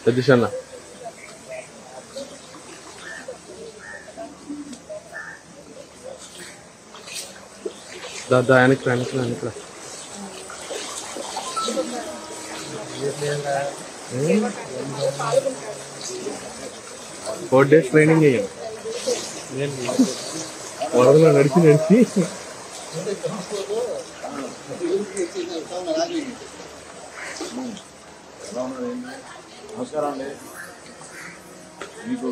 Traditional. Da anik. 4 days training చేయం. వరదలో నడిచి నమస్కారం అండి. మీకు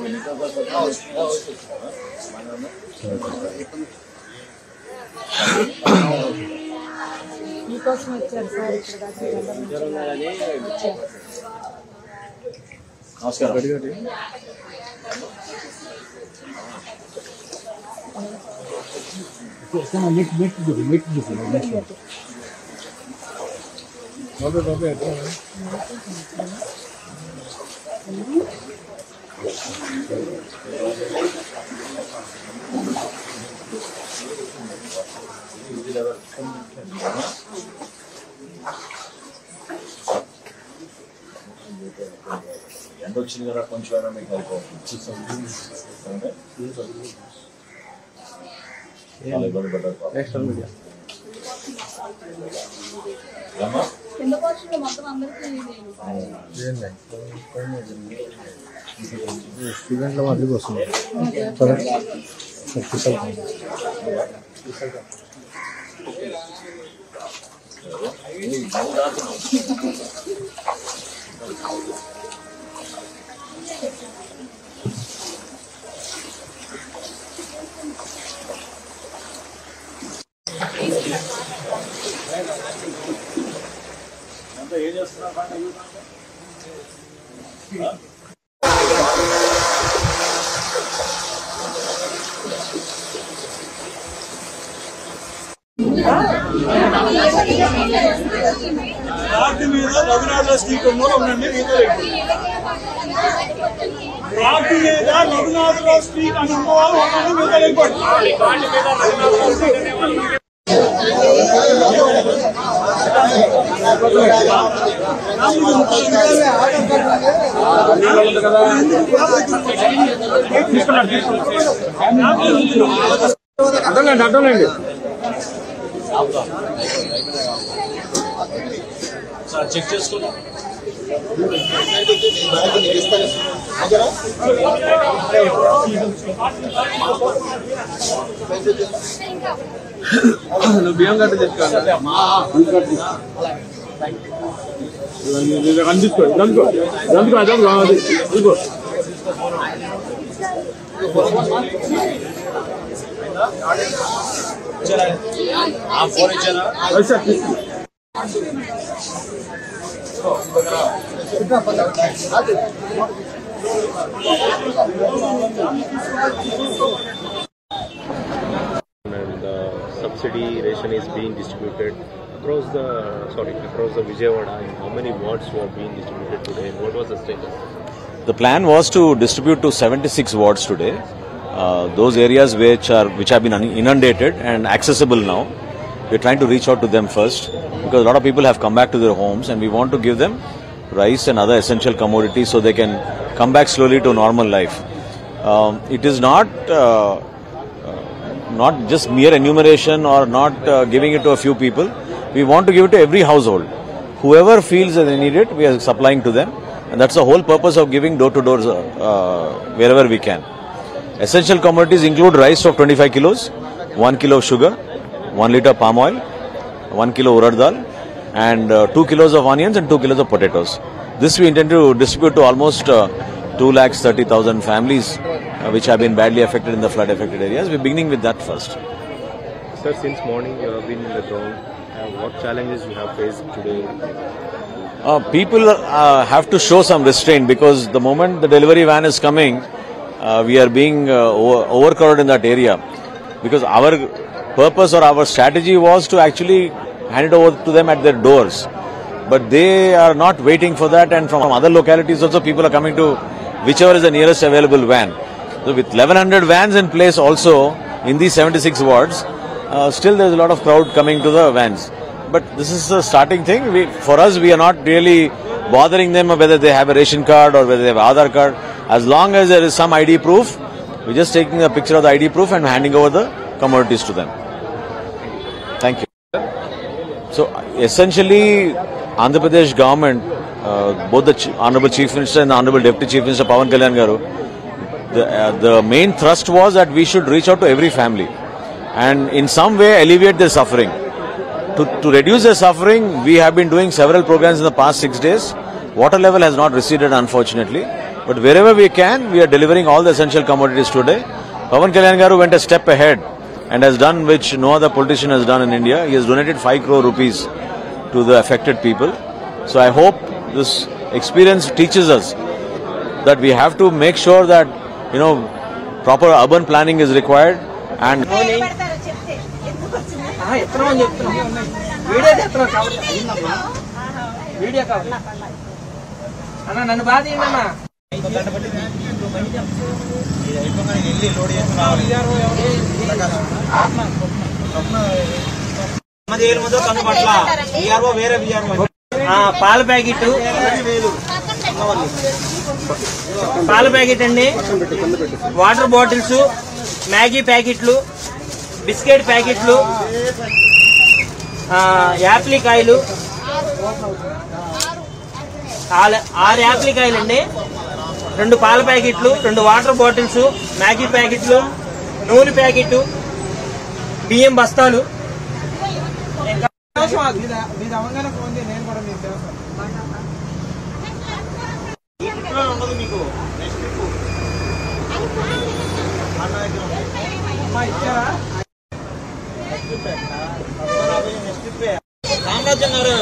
మీకోసం వచ్చారు సార్ ఇక్కడ నమస్కారం. ఎంత వచ్చింది కదా కొంచెం అయినా మీకు చాలా ఇబ్బంది పడ్డారు. స్టూడెంట్ల మాదిరిగా వస్తుంది. అంతా ఏం చేస్తున్నారు? రాత్రి మీద రఘునాథ స్ట్రీట్ ఉండండి. రాత్రి మీద రఘునాథ స్ట్రీట్ అని ఉండండి. అర్థంలేండి. చెక్ చేసుకున్నాం. నువ్వు బియ్యం కట్ట తెచ్చుకోండి. ఫోన్ ఇచ్చారా? And the subsidy ration is being distributed across the Vijayawada. And how many wards were being distributed today? And what was the status? The plan was to distribute to 76 wards today. Those areas which have been inundated and accessible now. We're trying to reach out to them first because a lot of people have come back to their homes and we want to give them rice and other essential commodities so they can come back slowly to normal life. It is not just mere enumeration or not giving it to a few people. We want to give it to every household. Whoever feels that they need it, we are supplying to them. And that's the whole purpose of giving door-to-door wherever we can. Essential commodities include rice of 25 kilos, 1 kilo of sugar, 1 liter palm oil, 1 kilo urad dal, and 2 kilos of onions and 2 kilos of potatoes. This we intend to distribute to almost 230,000 families which have been badly affected in the flood-affected areas. We're beginning with that first. Sir, since morning you have been in the ground. What challenges you have faced today? People have to show some restraint because the moment the delivery van is coming, we are being overcrowded in that area. Because our purpose or our strategy was to actually hand it over to them at their doors. But they are not waiting for that, and from other localities also people are coming to whichever is the nearest available van. So with 1100 vans in place also in these 76 wards, still there's a lot of crowd coming to the vans. But this is the starting thing. For us, we are not really bothering them whether they have a ration card or whether they have Aadhaar card. As long as there is some ID proof, we're just taking a picture of the ID proof and handing over the commodities to them. Thank you. So essentially, Andhra Pradesh government, both the Honorable Chief Minister and the Honorable Deputy Chief Minister Pawan Kalyan Garu, the main thrust was that we should reach out to every family and in some way alleviate their suffering. To reduce their suffering, we have been doing several programs in the past 6 days. Water level has not receded, unfortunately. But wherever we can, we are delivering all the essential commodities today. Pawan Kalyan Garu went a step ahead and has done which no other politician has done in India. He has donated 5 crore rupees to the affected people. So I hope this experience teaches us that we have to make sure that, proper urban planning is required and పాల packet అండి, water bottles, Maggi ప్యాకెట్లు, biscuit ప్యాకెట్లు, యాప్లికాయలు, 6 యాప్లికాయలు అండి, 2 పాల ప్యాకెట్లు, 2 water bottles, Maggi ప్యాకెట్లు, నూనె packet, బియ్యం బస్తాలు. ఉండదు మీకు రామరాజన్ గారు